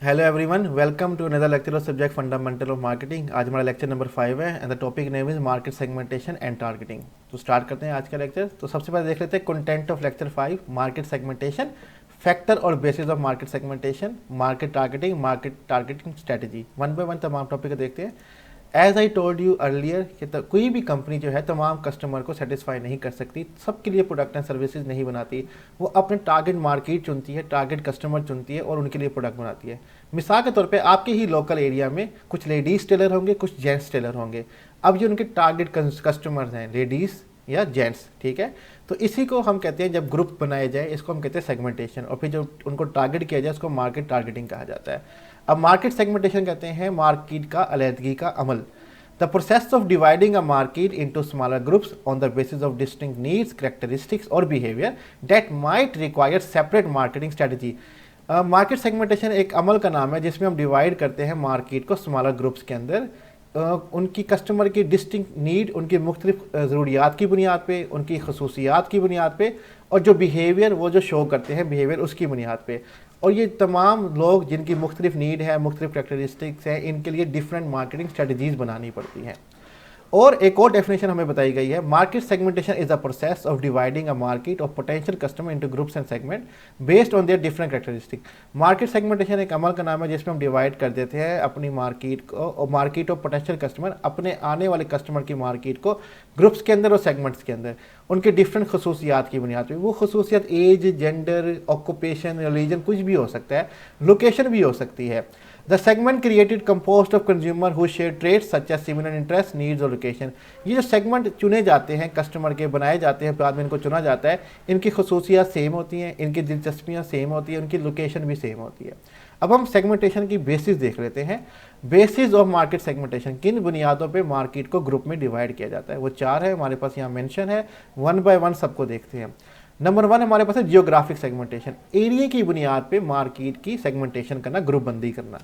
Hello everyone, welcome to another lecture of subject fundamental of marketing. आज हमारा lecture number 5 है and the topic name is market segmentation and targeting. तो start करते हैं आज का लेक्चर। तो सबसे पहले देख लेते हैं content of lecture 5, market segmentation, factor और basis of market segmentation, market targeting strategy. One by one तमाम टॉपिक देखते हैं। As I told you earlier कि कोई भी कंपनी जो है तमाम कस्टमर को सेटिस्फाई नहीं कर सकती, सबके लिए प्रोडक्ट एंड सर्विसेज नहीं बनाती। वो अपने टारगेट मार्केट चुनती है, टारगेट कस्टमर चुनती है और उनके लिए प्रोडक्ट बनाती है। मिसाल के तौर पे आपके ही लोकल एरिया में कुछ लेडीज़ टेलर होंगे, कुछ जेंट्स टेलर होंगे। अब जो उनके टारगेट कस्टमर्स हैं लेडीज़ या जेंट्स, ठीक है, तो इसी को हम कहते हैं, जब ग्रुप बनाए जाए इसको हम कहते हैं सेगमेंटेशन, और फिर जो उनको टारगेट किया जाए उसको मार्केट टारगेटिंग कहा जाता है। अब मार्केट सेगमेंटेशन कहते हैं मार्केट का अलहदगी का अमल, the process of dividing a market into smaller groups on the basis of distinct needs, characteristics और behaviour that might require separate marketing strategy. Market segmentation एक अमल का नाम है जिसमें हम डिवाइड करते हैं मार्केट को स्मॉलर ग्रुप्स के अंदर, उनकी कस्टमर की डिस्टिंक्ट नीड, उनकी मुख्तलिफ ज़रूरियात की बुनियाद पे, उनकी खसूसियात की बुनियाद पे, और जो बिहेवियर वो जो शो करते हैं बिहेवियर उसकी बुनियाद पे। और ये तमाम लोग जिनकी मुख्तलिफ नीड है, मुख्तलिफ कैरेक्टरिस्टिक्स हैं, इनके लिए डिफरेंट मार्केटिंग स्ट्रेटजीज़ बनानी पड़ती हैं। और एक और डेफिनेशन हमें बताई गई है, market segmentation is a process of dividing a market of potential customer into groups and segment based on their different characteristic. Market segmentation एक अमल का नाम है जिसमें हम डिवाइड कर देते हैं अपनी मार्केट को, और मार्केट ऑफ पोटेंशियल कस्टमर, अपने आने वाले कस्टमर की मार्केट को ग्रुप्स के अंदर और सेगमेंट्स के अंदर उनके डिफरेंट खसूसियात की बुनियाद पर। वो खसूसियात एज, जेंडर, ऑक्यूपेशन, रिलीजन, कुछ भी हो सकता है, लोकेशन भी हो सकती है। The segment created composed of consumer who share traits such as similar interests, needs और location। ये जो सेगमेंट चुने जाते हैं कस्टमर के, बनाए जाते हैं, बाद में इनको चुना जाता है, इनकी खसूसियात सेम होती हैं, इनकी दिलचस्पियाँ सेम होती हैं, उनकी लोकेशन भी सेम होती है। अब हम सेगमेंटेशन की बेसिस देख लेते हैं। बेसिस ऑफ मार्केट सेगमेंटेशन, किन बुनियादों पे मार्केट को ग्रुप में डिवाइड किया जाता है, वो 4 है हमारे पास यहाँ मेंशन है। वन बाय वन सबको देखते हैं। नंबर 1 हमारे पास है जियोग्राफिक सेगमेंटेशन, एरिया की बुनियाद पे मार्केट की सेगमेंटेशन करना, ग्रुप बंदी करना।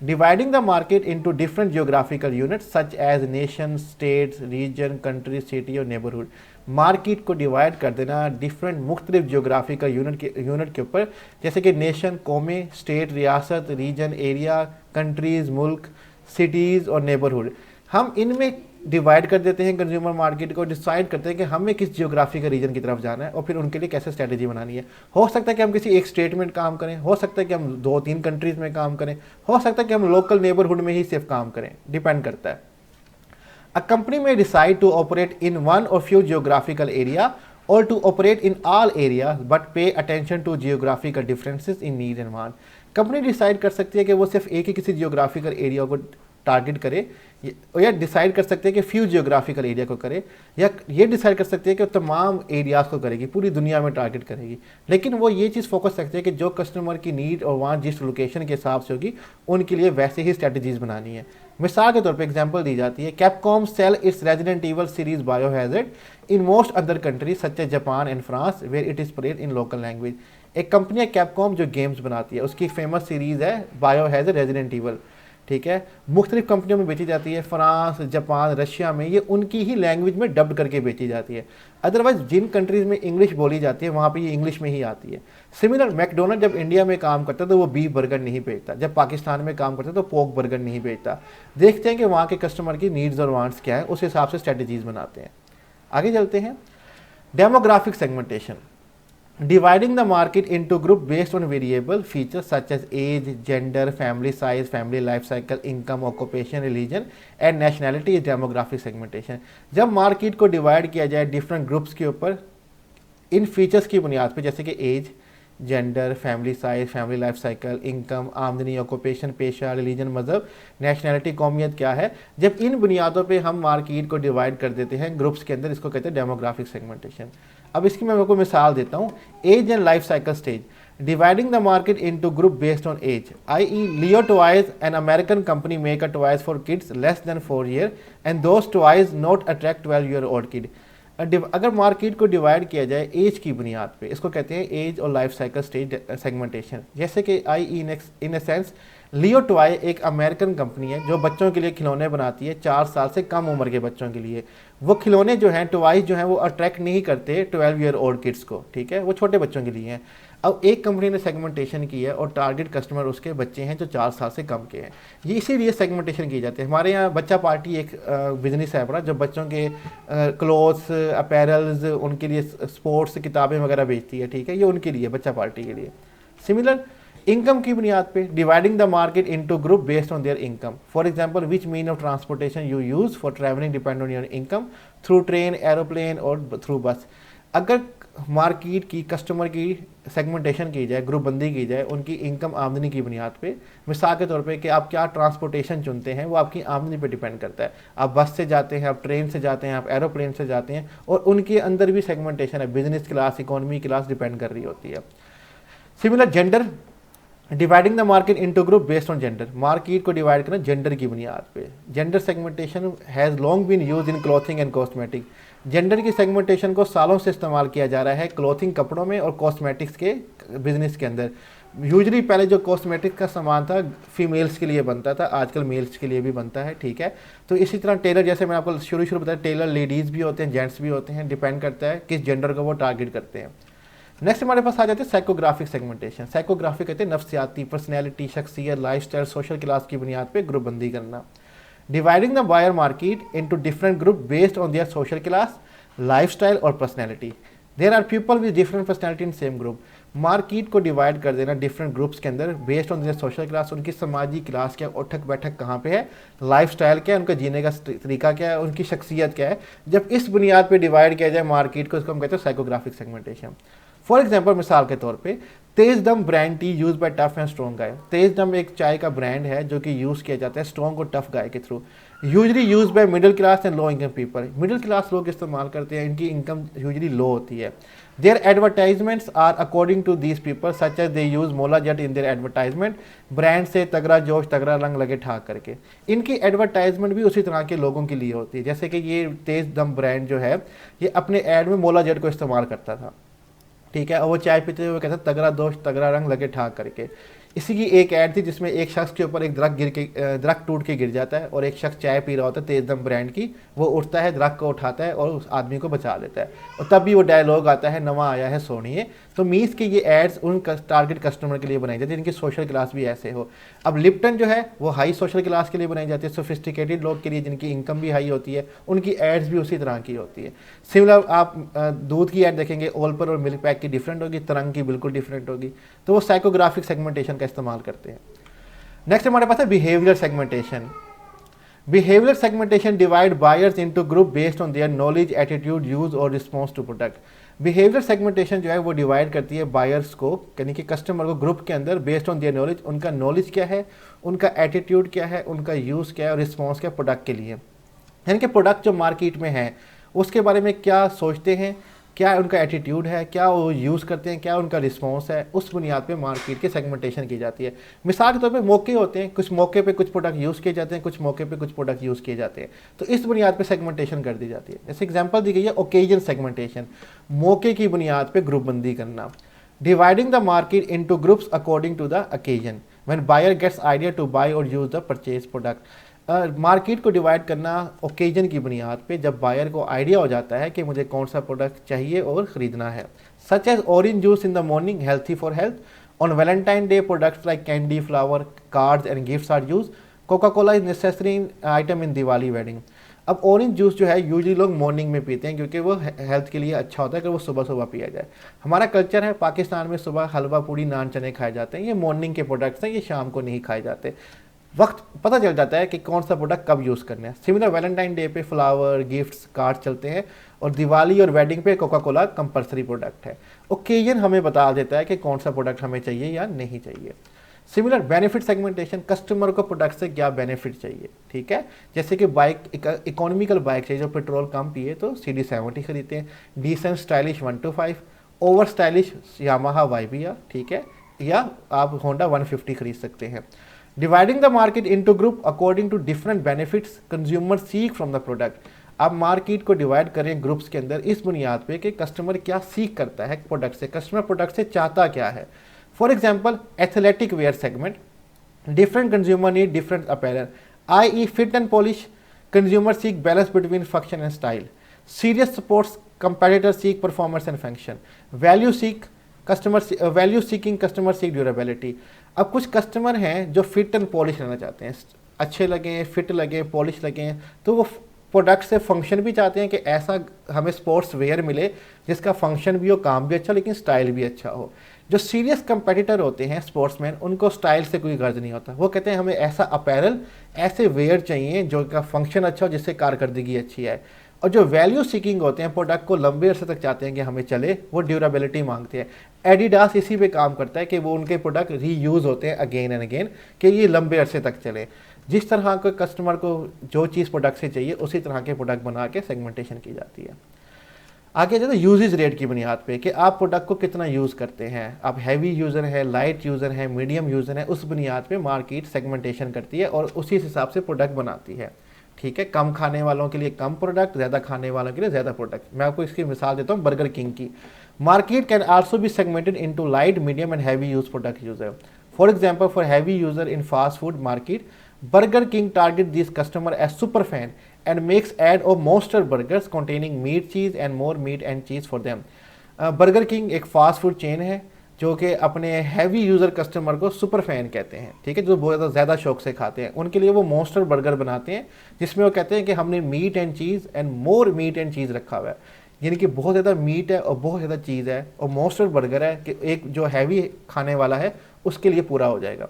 Dividing the market into different geographical units such as nation, states, region, country, city और नेबरहुड। मार्केट को डिवाइड कर देना डिफरेंट मुख्तलिफ जियोग्राफिकल यूनिट के ऊपर, जैसे कि नेशन, कौमे, स्टेट, रियासत, रीजन, एरिया, कंट्रीज, मुल्क, सिटीज़ और नेबरहुड। हम इनमें डिवाइड कर देते हैं कंज्यूमर मार्केट को, डिसाइड करते हैं कि हमें किस जियोग्राफिकल रीजन की तरफ जाना है और फिर उनके लिए कैसे स्ट्रेटजी बनानी है। हो सकता है कि हम किसी एक स्टेट में काम करें, हो सकता है कि हम 2-3 कंट्रीज में काम करें, हो सकता है कि हम लोकल नेबरहुड में ही सिर्फ काम करें, डिपेंड करता है। A company may decide to operate in one or few geographical area or to operate in all area but pay attention to geographical differences in need and want. Company decide कर सकती है कि वो सिर्फ एक ही किसी जियोग्राफिकल एरिया को target करे, या डिसाइड कर सकते हैं कि फ्यू जियोग्राफिकल एरिया को करे, या ये डिसाइड कर सकते हैं कि तमाम एरियाज को करेगी, पूरी दुनिया में टारगेट करेगी। लेकिन वो ये चीज़ फोकस रखते हैं कि जो कस्टमर की नीड और वहाँ जिस लोकेशन के हिसाब से होगी उनके लिए वैसे ही स्ट्रेटजीज बनानी है। मिसाल के तौर पे एग्जांपल दी जाती है, Capcom sell its Resident Evil series Biohazard in most other countries such as Japan and France where it is played in local language. एक कंपनी है कैपकॉम जो गेम्स बनाती है, उसकी फेमस सीरीज़ है बायोहैजर्ड रेजिडेंट ईवल, ठीक है, मुख्तलिफ कंपनियों में बेची जाती है, फ्रांस, जापान, रशिया में ये उनकी ही लैंग्वेज में डब्ड करके बेची जाती है। अदरवाइज जिन कंट्रीज़ में इंग्लिश बोली जाती है वहाँ पे ये इंग्लिश में ही आती है। सिमिलर मैकडोनल्ड जब इंडिया में काम करता है तो वो बीफ बर्गर नहीं बेचता, जब पाकिस्तान में काम करता है तो पोर्क बर्गर नहीं बेचता। देखते हैं कि वहाँ के कस्टमर की नीड्स और वांट्स क्या है, उस हिसाब से स्ट्रेटजीज बनाते हैं। आगे चलते हैं। Demographic segmentation, dividing the market into group based on variable features such as age, gender, family size, family life cycle, income, occupation, religion and nationality is demographic segmentation। जब मार्केट को डिवाइड किया जाए different groups के ऊपर इन features की बुनियाद पर, जैसे कि age, gender, family size, family life cycle, income, आमदनी, ऑक्यूपेशन, पेशा, रिलीजन, मजहब, नेशनैलिटी, कौमियत क्या है, जब इन बुनियादों पे हम मार्केट को डिवाइड कर देते हैं ग्रुप्स के अंदर, इसको कहते हैं डेमोग्राफिक सेगमेंटेशन। अब इसकी मैं आपको मिसाल देता हूँ। Age and life cycle stage, dividing the market into group based on age, i.e. Leo Toys, an American company, make a toys for kids less than 4 years and those toys not attract 12-year-old kid। अगर market को divide किया जाए as की बुनियाद पे, इसको कहते हैं एज और लाइफ साइकिल स्टेज सेगमेंटेशन। जैसे कि इन ए सेंस लियो टॉय एक अमेरिकन कंपनी है जो बच्चों के लिए खिलौने बनाती है, 4 साल से कम उम्र के बच्चों के लिए। वो खिलौने जो हैं, टॉयज जो हैं, वो अट्रैक्ट नहीं करते 12 ईयर ओल्ड किड्स को, ठीक है, वो छोटे बच्चों के लिए हैं। अब एक कंपनी ने सेगमेंटेशन की है और टारगेट कस्टमर उसके बच्चे हैं जो 4 साल से कम के हैं। ये इसीलिए सेगमेंटेशन की जाती है। हमारे यहाँ बच्चा पार्टी एक बिजनेस है बड़ा, जो बच्चों के क्लोथ्स, अपैरल्स, उनके लिए स्पोर्ट्स किताबें वगैरह बेचती है, ठीक है, ये उनके लिए, बच्चा पार्टी के लिए। सिमिलर इनकम की बुनियाद पे dividing the market into group based on there income. For example, which mean of transportation you use for travelling depend on your income, through train, aeroplane और थ्रू बस। अगर मार्केट की customer की segmentation की जाए, ग्रुप बंदी की जाए उनकी इनकम आमदनी की बुनियाद पे, मिसाल के तौर पे कि आप क्या ट्रांसपोर्टेशन चुनते हैं वो आपकी आमदनी पे डिपेंड करता है। आप बस से जाते हैं, आप ट्रेन से जाते हैं, आप एरोप्लेन से जाते हैं, और उनके अंदर भी सेगमेंटेशन है, business class, economy class depend कर रही होती है। Similar gender, dividing the market into group based on gender. Market को डिवाइड करना जेंडर की बुनियाद पे। Gender segmentation has long been use in clothing and cosmetic. Gender की सेगमेंटेशन को सालों से इस्तेमाल किया जा रहा है क्लॉथिंग, कपड़ों में, और कॉस्मेटिक्स के बिजनेस के अंदर। यूजली पहले जो कॉस्मेटिक का सामान था फीमेल्स के लिए बनता था, आजकल मेल्स के लिए भी बनता है, ठीक है। तो इसी तरह टेलर, जैसे मैं आपको शुरू बताया, टेलर लेडीज़ भी होते हैं, जेंट्स भी होते हैं, डिपेंड करता है किस जेंडर को वो टारगेट करते हैं। नेक्स्ट हमारे पास आ जाते हैं साइकोग्राफिक सेगमेंटेशन। साइकोग्राफिक कहते हैं नफ्सियाती, पर्सनैलिटी, शख्सियत, लाइफस्टाइल, सोशल क्लास की बुनियाद पे ग्रुप बंदी करना। Dividing the buyer market into different group based on their social class, lifestyle और personality. There are people with different personality in same group. Market को डिवाइड कर देना डिफरेंट ग्रुप्स के अंदर based on their social class, उनकी समाजी class क्या, उठक बैठक कहाँ पे है, लाइफस्टाइल क्या है, उनका जीने का तरीका क्या है, उनकी शख्सियत क्या है। जब इस बुनियाद पे डिवाइड किया जाए मार्केट को, इसको हम कहते हैं साइकोग्राफिक सेगमेंटेशन। फॉर एग्जाम्पल, मिसाल के तौर पे, Tez Dum brand tea use by tough and strong guy. Tez Dum एक चाय का ब्रांड है जो कि यूज़ किया जाता है स्ट्रॉन्ग और टफ गाय के through. Usually use by middle class and low income people. Middle class लोग इस्तेमाल करते हैं, इनकी इनकम यूजली लो होती है। Their advertisements are according to these people such as they use मोला जेट इन देयर एडवर्टाइजमेंट। ब्रांड से तगड़ा जोश तगड़ा रंग लगे ठाक करके। इनकी एडवर्टाइजमेंट भी उसी तरह के लोगों के लिए होती है। जैसे कि ये तेज दम ब्रांड जो है, ये अपने एड में मोला जेट को इस्तेमाल करता था, ठीक है, और वो चाय पीते हुए कहता तगड़ा दोस्त तगड़ा रंग लगे ठाक करके। इसी की एक ऐड थी जिसमें एक शख्स के ऊपर एक दरख्त टूट के गिर जाता है, और एक शख्स चाय पी रहा होता है तेजदम ब्रांड की, वो उठता है, दरख्त को उठाता है और उस आदमी को बचा लेता है, और तब भी वो डायलॉग आता है, नवा आया है सोनिए। तो मीन्स कि ये एड्स उन टारगेट कस्टमर के लिए बनाई जाती है जिनकी सोशल क्लास भी ऐसे हो। अब लिप्टन जो है वो हाई सोशल क्लास के लिए बनाई जाती है, सोफिस्टिकेटेड लोग के लिए जिनकी इनकम भी हाई होती है, उनकी एड्स भी उसी तरह की होती है। सिमिलर आप दूध की एड देखेंगे, ओल्पर और मिल्क पैक की डिफरेंट होगी, तरंग की बिल्कुल डिफरेंट होगी। तो वो साइकोग्राफिक सेगमेंटेशन का इस्तेमाल करते हैं। नेक्स्ट हमारे पास है behaviour segmentation. Behaviour segmentation divide buyers into group based on their knowledge, attitude, use और response to product. Behaviour segmentation जो है वो डिवाइड करती है बायर्स को, यानी कि कस्टमर को, ग्रुप के अंदर बेस्ड ऑन देयर नॉलेज। उनका नॉलेज क्या है, उनका एटीट्यूड क्या है, उनका यूज़ क्या है और रिस्पॉन्स क्या है प्रोडक्ट के लिए। यानी कि प्रोडक्ट जो मार्केट में है उसके बारे में क्या सोचते हैं, क्या उनका एटीट्यूड है, क्या वो यूज़ करते हैं, क्या उनका रिस्पॉन्स है, उस बुनियाद पे मार्केट की सेगमेंटेशन की जाती है। मिसाल के तौर पे मौके होते हैं, कुछ मौके पे कुछ प्रोडक्ट यूज़ किए जाते हैं, कुछ मौके पे कुछ प्रोडक्ट यूज़ किए जाते हैं, तो इस बुनियाद पे सेगमेंटेशन कर दी जाती है। जैसे एग्जांपल दी गई है ओकेजन सेगमेंटेशन, मौके की बुनियाद पे ग्रुप बंदी करना। Dividing the market into groups according to the occasion, when buyer gets idea to buy और use the purchase product. Market को डिवाइड करना ओकेजन की बुनियाद पे, जब बायर को आइडिया हो जाता है कि मुझे कौन सा प्रोडक्ट चाहिए और ख़रीदना है। Such as orange juice in the morning, healthy for health. On Valentine day products like candy, flower, cards and gifts are use. Coca Cola is necessary item in Diwali wedding. अब ऑरेंज जूस जो है usually लोग morning में पीते हैं क्योंकि वो health के लिए अच्छा होता है कि वो सुबह सुबह पिया जाए। हमारा कल्चर है पाकिस्तान में सुबह हलवा पूड़ी नान चने खाए जाते हैं, ये मॉर्निंग के प्रोडक्ट्स हैं, ये शाम को नहीं खाए जाते। वक्त पता चल जाता है कि कौन सा प्रोडक्ट कब यूज़ करना है। सिमिलर वैलेंटाइन डे पे फ्लावर, गिफ्ट्स, कार्ड चलते हैं, और दिवाली और वेडिंग पे कोका कोला कंपलसरी प्रोडक्ट है। ओकेजन हमें बता देता है कि कौन सा प्रोडक्ट हमें चाहिए या नहीं चाहिए। सिमिलर बेनिफिट सेगमेंटेशन, कस्टमर को प्रोडक्ट से क्या बेनिफिट चाहिए, ठीक है। जैसे कि बाइक, इकोनॉमिकल बाइक चाहिए जो पेट्रोल कम पिए तो CD70 खरीदते हैं। Decent stylish 125, over stylish Yamaha YBR, ठीक है, या आप होंडा 150 खरीद सकते हैं। Dividing the market into group according to different benefits consumer seek from the product. आप मार्केट को डिवाइड करें ग्रुप्स के अंदर इस बुनियाद पे कि कस्टमर क्या सीख करता है प्रोडक्ट से, कस्टमर प्रोडक्ट से चाहता क्या है। For example athletic wear segment, Different consumer need different apparel, i.e. fit and polish. Consumer seek balance between function and style. Serious sports competitors seek performance and function. Value seeking customer seek durability. अब कुछ customer हैं जो fit and polish रहना चाहते हैं, अच्छे लगें, fit लगें, पॉलिश लगें, तो वो प्रोडक्ट से फंक्शन भी चाहते हैं कि ऐसा हमें स्पोर्ट्स वेयर मिले जिसका फंक्शन भी हो, काम भी अच्छा, लेकिन स्टाइल भी अच्छा हो। जो सीरियस कंपेटिटर होते हैं स्पोर्ट्समैन, उनको स्टाइल से कोई गर्ज नहीं होता, वो कहते हैं हमें ऐसा अपैरल, ऐसे वेयर चाहिए जो का फंक्शन अच्छा हो, जिससे कारकर्दगी अच्छी है। और जो वैल्यू सीकिंग होते हैं, प्रोडक्ट को लंबे अरसे तक चाहते हैं कि हमें चले, वो ड्यूरेबिलिटी मांगते हैं। एडिडास इसी पे काम करता है कि वो उनके प्रोडक्ट रीयूज़ होते हैं अगेन एंड अगेन, कि ये लंबे अरसे तक चले। जिस तरह के कस्टमर को जो चीज़ प्रोडक्ट से चाहिए उसी तरह के प्रोडक्ट बना के सेगमेंटेशन की जाती है। आगे जाते यूजेज रेट की बुनियाद पे कि आप प्रोडक्ट को कितना यूज़ करते हैं, आप हैवी यूज़र है, लाइट यूज़र है, मीडियम यूज़र है, उस बुनियाद पे मार्केट सेगमेंटेशन करती है और उसी हिसाब से प्रोडक्ट बनाती है। ठीक है, कम खाने वालों के लिए कम प्रोडक्ट, ज़्यादा खाने वालों के लिए ज़्यादा प्रोडक्ट। मैं आपको इसकी मिसाल देता हूँ बर्गर किंग की। Market can also be segmented into light, medium and heavy use product user. For example, for heavy user in fast food market, Burger King target these customer as super fan and makes ad of monster burgers containing meat, cheese and more meat and cheese for them. Burger King एक fast food chain है जो कि अपने heavy user customer को super fan कहते हैं, ठीक है, जो बहुत ज़्यादा शौक से खाते हैं। उनके लिए वो मॉन्स्टर बर्गर बनाते हैं जिसमें वो कहते हैं कि हमने meat and cheese and more meat and cheese रखा हुआ है, यानी कि बहुत ज़्यादा मीट है और बहुत ज़्यादा चीज़ है, और मॉन्स्टर बर्गर है कि एक जो हैवी खाने वाला है उसके लिए पूरा हो जाएगा।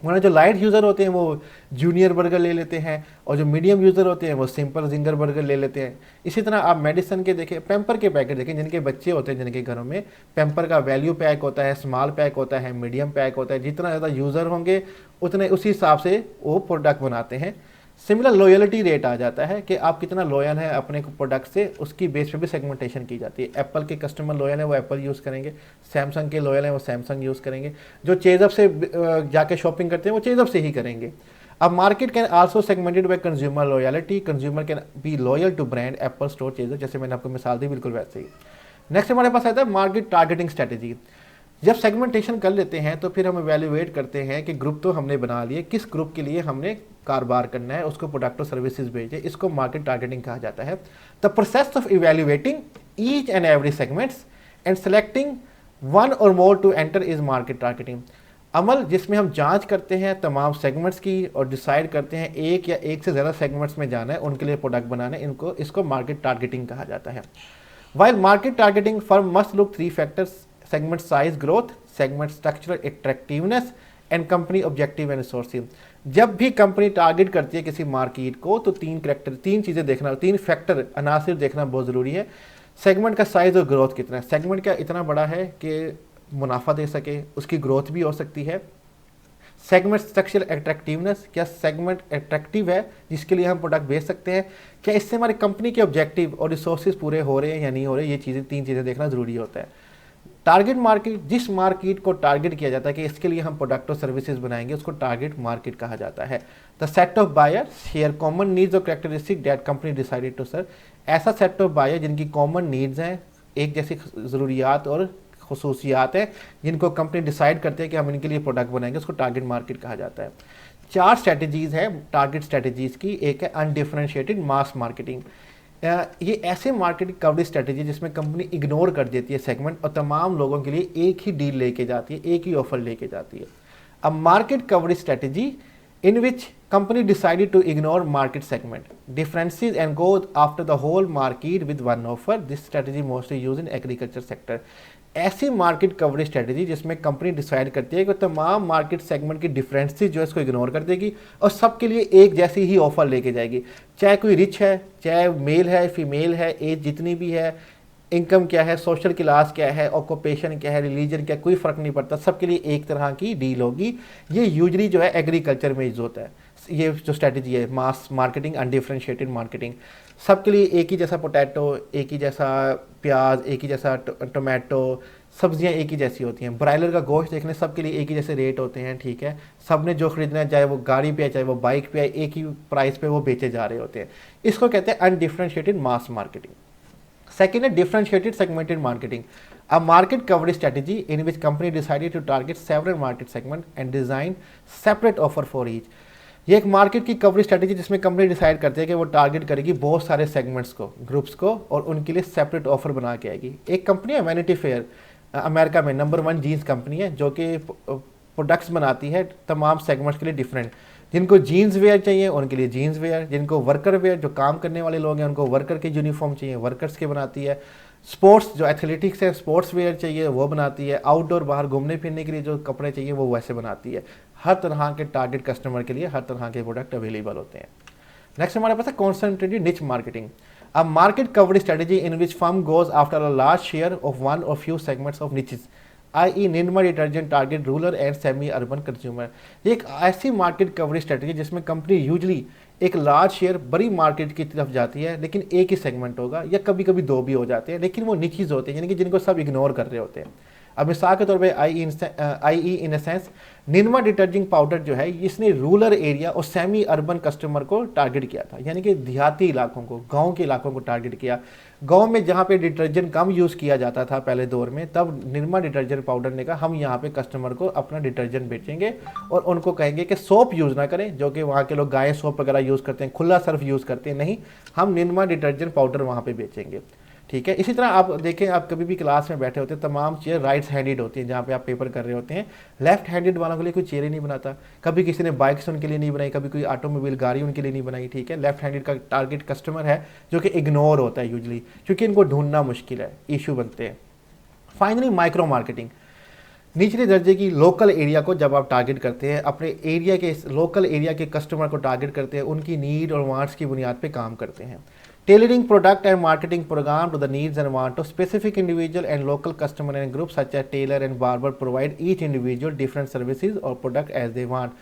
वरना जो लाइट यूज़र होते हैं वो जूनियर बर्गर ले लेते हैं, और जो मीडियम यूज़र होते हैं वो सिंपल जिंगर बर्गर ले लेते हैं। इसी तरह आप मेडिसिन के देखें, पेम्पर के पैकेट देखें, जिनके बच्चे होते हैं, जिनके घरों में, पेम्पर का वैल्यू पैक होता है, स्मॉल पैक होता है, मीडियम पैक होता है। जितना ज़्यादा यूज़र होंगे उतने उसी हिसाब से वो प्रोडक्ट बनाते हैं। सिमिलर लॉयल्टी रेट आ जाता है कि आप कितना लॉयल है अपने प्रोडक्ट से, उसकी बेस पे भी सेगमेंटेशन की जाती है। एप्पल के कस्टमर लॉयल है वो एप्पल यूज़ करेंगे, सैमसंग के लॉयल है वो सैमसंग यूज़ करेंगे, जो चेज़अप से जाके शॉपिंग करते हैं वो चेज़अप से ही करेंगे। अब market can also segmented by consumer loyalty, consumer can be loyal to brand Apple store चेज़अप, जैसे मैंने आपको मिसाल दी बिल्कुल वैसे ही। नेक्स्ट हमारे पास आता है मार्केट टारगेटिंग स्ट्रेटेजी। जब सेगमेंटेशन कर लेते हैं तो फिर हम इवैल्यूएट करते हैं कि ग्रुप तो हमने बना लिए, किस ग्रुप के लिए हमने कारोबार करना है, उसको प्रोडक्ट और सर्विसेज भेजे, इसको मार्केट टारगेटिंग कहा जाता है। The process of evaluating each and every segments and selecting one or more to enter is market targeting. अमल जिसमें हम जांच करते हैं तमाम सेगमेंट्स की और डिसाइड करते हैं एक या एक से ज़्यादा सेगमेंट्स में जाना है, उनके लिए प्रोडक्ट बनाना है, इसको मार्केट टारगेटिंग कहा जाता है। While market targeting firm must look 3 factors: segment size growth, segment structural attractiveness and company objective and resourcing. जब भी कंपनी टारगेट करती है किसी मार्केट को तो 3 चीज़ें देखना, 3 फैक्टर अनासिर देखना बहुत ज़रूरी है। सेगमेंट का साइज और ग्रोथ कितना है, सेगमेंट का इतना बड़ा है कि मुनाफा दे सके, उसकी ग्रोथ भी हो सकती है। सेगमेंट स्ट्रक्चरल अट्रैक्टिवनेस, क्या सेगमेंट अट्रैक्टिव है जिसके लिए हम प्रोडक्ट बेच सकते हैं, क्या इससे हमारी कंपनी के ऑब्जेक्टिव और रिसोर्सेज पूरे हो रहे हैं या नहीं हो रहे, ये चीज़ें 3 चीज़ें देखना ज़रूरी होता है। टारगेट मार्केट, जिस मार्केट को टारगेट किया जाता है कि इसके लिए हम प्रोडक्ट और सर्विसेज बनाएंगे, उसको टारगेट मार्केट कहा जाता है। The set of buyer share common needs और characteristic that company decided to serve. ऐसा सेट ऑफ बायर जिनकी कॉमन नीड्स हैं, एक जैसी ज़रूरियात और खसूसियात हैं, जिनको कंपनी डिसाइड करते हैं कि हम इनके लिए प्रोडक्ट बनाएंगे, उसको टारगेट मार्केट कहा जाता है। 4 स्ट्रैटेजीज़ है टारगेट स्ट्रैटेजीज़ की। एक है अनडिफरेंशिएटेड मास मार्केटिंग। ये ऐसे मार्केटिंग कवरेज स्ट्रेटेजी जिसमें कंपनी इग्नोर कर देती है सेगमेंट और तमाम लोगों के लिए एक ही डील लेके जाती है, एक ही ऑफर लेके जाती है। अब market coverage strategy in which company decided to ignore market segment differences and go after the whole market with one offer. This strategy mostly use in agriculture sector. ऐसी मार्केट कवरेज स्ट्रेटेजी जिसमें company decide करती है कि तमाम market segment की differences जो है इसको इग्नोर कर देगी और सबके लिए एक जैसी ही ऑफर लेके जाएगी, चाहे कोई रिच है, चाहे मेल है, फीमेल है, एज जितनी भी है, इनकम क्या है, सोशल क्लास क्या है, ऑक्यूपेशन क्या है, रिलीजन क्या, कोई फ़र्क नहीं पड़ता, सबके लिए एक तरह की डील होगी। ये यूजली जो है एग्रीकल्चर में यूज होता है। ये जो स्ट्रेटजी है मास मार्केटिंग, अनडिफरेंशिएटेड मार्केटिंग, सबके लिए एक ही जैसा पोटैटो, एक ही जैसा प्याज, एक ही जैसा टोमेटो, सब्जियां एक ही जैसी होती हैं। ब्रायलर का गोश्त देखने सबके लिए एक ही जैसे रेट होते हैं, ठीक है, सब ने जो खरीदना है, चाहे वो गाड़ी पे है चाहे वो बाइक पे है, एक ही प्राइस पे वो बेचे जा रहे होते हैं। इसको कहते हैं अनडिफरेंशिएटेड मास मार्केटिंग। सेकेंड है differentiated segmented marketing. A market coverage strategy in which company decided to target several market segment and design separate offer for each. ये एक मार्केट की कवरेज स्ट्रेटेजी जिसमें कंपनी डिसाइड करती है कि वो टारगेट करेगी बहुत सारे सेगमेंट्स को, ग्रुप्स को, और उनके लिए सेपरेट ऑफर बना के आएगी। एक कंपनी है वैनिटी फेयर, अमेरिका में नंबर 1 जीन्स कंपनी है जो कि प्रोडक्ट्स बनाती है तमाम सेगमेंट्स के लिए डिफरेंट। जिनको जीन्स वेयर चाहिए उनके लिए जीन्स वेयर, जिनको वर्कर वेयर जो काम करने वाले लोग हैं उनको वर्कर के यूनिफॉर्म चाहिए वर्कर्स के बनाती है। स्पोर्ट्स जो एथलेटिक्स है स्पोर्ट्स वेयर चाहिए वो बनाती है। आउटडोर बाहर घूमने फिरने के लिए जो कपड़े चाहिए वो वैसे बनाती है। हर तरह के टारगेट कस्टमर के लिए हर तरह के प्रोडक्ट अवेलेबल होते हैं। नेक्स्ट हमारे पास है concentrated niche marketing, a market coverage strategy in which firm goes after a large share of one or few segments of niches, आई Nirma detergent target rural and semi urban consumer. ये एक ऐसी market coverage strategy जिसमें company usually एक large share बड़ी market की तरफ जाती है, लेकिन एक ही सेगमेंट होगा या कभी कभी 2 भी हो जाते हैं, लेकिन वो निचीज होते हैं यानी कि जिनको सब इग्नोर कर रहे होते हैं। अब मिसाल के तौर पे I in sense Nirma detergent powder जो है इसने रूरल एरिया और सेमी अर्बन कस्टमर को टारगेट किया था, यानी कि देहाती इलाकों को, गांव के इलाकों को टारगेट किया। गांव में जहां पे डिटर्जेंट कम यूज़ किया जाता था पहले दौर में, तब निरमा डिटर्जेंट पाउडर ने कहा हम यहाँ पे कस्टमर को अपना डिटर्जेंट बेचेंगे और उनको कहेंगे कि सोप यूज़ ना करें, जो कि वहाँ के लोग गाय सोप वगैरह यूज़ करते हैं, खुला सर्फ यूज़ करते हैं, नहीं, हम निरमा डिटर्जेंट पाउडर वहाँ पे बेचेंगे। ठीक है। इसी तरह आप देखें, आप कभी भी क्लास में बैठे होते हैं, तमाम चेयर राइट हैंडेड होती हैं जहाँ पे आप पेपर कर रहे होते हैं। लेफ्ट हैंडेड वालों के लिए कोई चेयर ही नहीं बनाता, कभी किसी ने बाइक्स उनके लिए नहीं बनाई, कभी कोई ऑटोमोबाइल गाड़ी उनके लिए नहीं बनाई। ठीक है। लेफ्ट हैंडेड का टारगेट कस्टमर है जो कि इग्नोर होता है यूजली, क्योंकि इनको ढूंढना मुश्किल है, इशू बनते हैं। फाइनली माइक्रो मार्केटिंग, निचले दर्जे की लोकल एरिया को जब आप टारगेट करते हैं, अपने एरिया के लोकल एरिया के कस्टमर को टारगेट करते हैं, उनकी नीड और वांट्स की बुनियाद पे काम करते हैं। Tailoring product and marketing program to the needs and wants of specific individual and local customer and groups such as tailor and barber provide each individual different services or product as they want.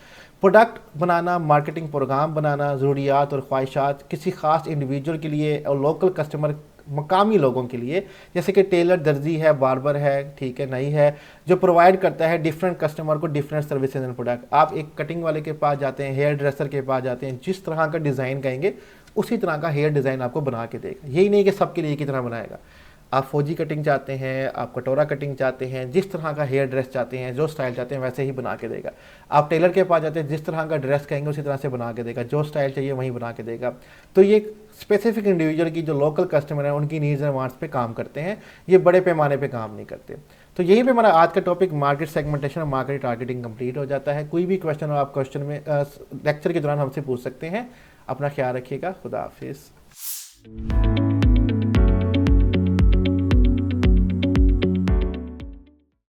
Product बनाना, marketing program बनाना, ज़रूरियात और ख्वाहिशात किसी खास individual के लिए और लोकल कस्टमर मकामी लोगों के लिए, जैसे कि टेलर दर्जी है, बार्बर है, ठीक है, नहीं है, जो प्रोवाइड करता है डिफरेंट कस्टमर को डिफरेंट सर्विसेज एंड प्रोडक्ट। आप एक कटिंग वाले के पास जाते हैं, हेयर ड्रेसर के पास जाते हैं, जिस तरह का डिज़ाइन कहेंगे उसी तरह का हेयर डिज़ाइन आपको बना के देगा। यही नहीं कि सबके लिए एक ही तरह बनाएगा। आप फौजी कटिंग चाहते हैं, आप कटोरा कटिंग चाहते हैं, जिस तरह का हेयर ड्रेस चाहते हैं, जो स्टाइल चाहते हैं वैसे ही बना के देगा। आप टेलर के पास जाते हैं, जिस तरह का ड्रेस कहेंगे उसी तरह से बना के देगा, जो स्टाइल चाहिए वही बना के देगा। तो ये स्पेसिफिक इंडिविजुअल की जो लोकल कस्टमर है उनकी नीड्स एंड वांट्स पे काम करते हैं, ये बड़े पैमाने पे काम नहीं करते। तो यही पे हमारा आज का टॉपिक मार्केट सेगमेंटेशन और मार्केट टारगेटिंग कंप्लीट हो जाता है। कोई भी क्वेश्चन हो आप क्वेश्चन में लेक्चर के दौरान हमसे पूछ सकते हैं। अपना ख्याल रखिएगा। खुदा हाफिज़।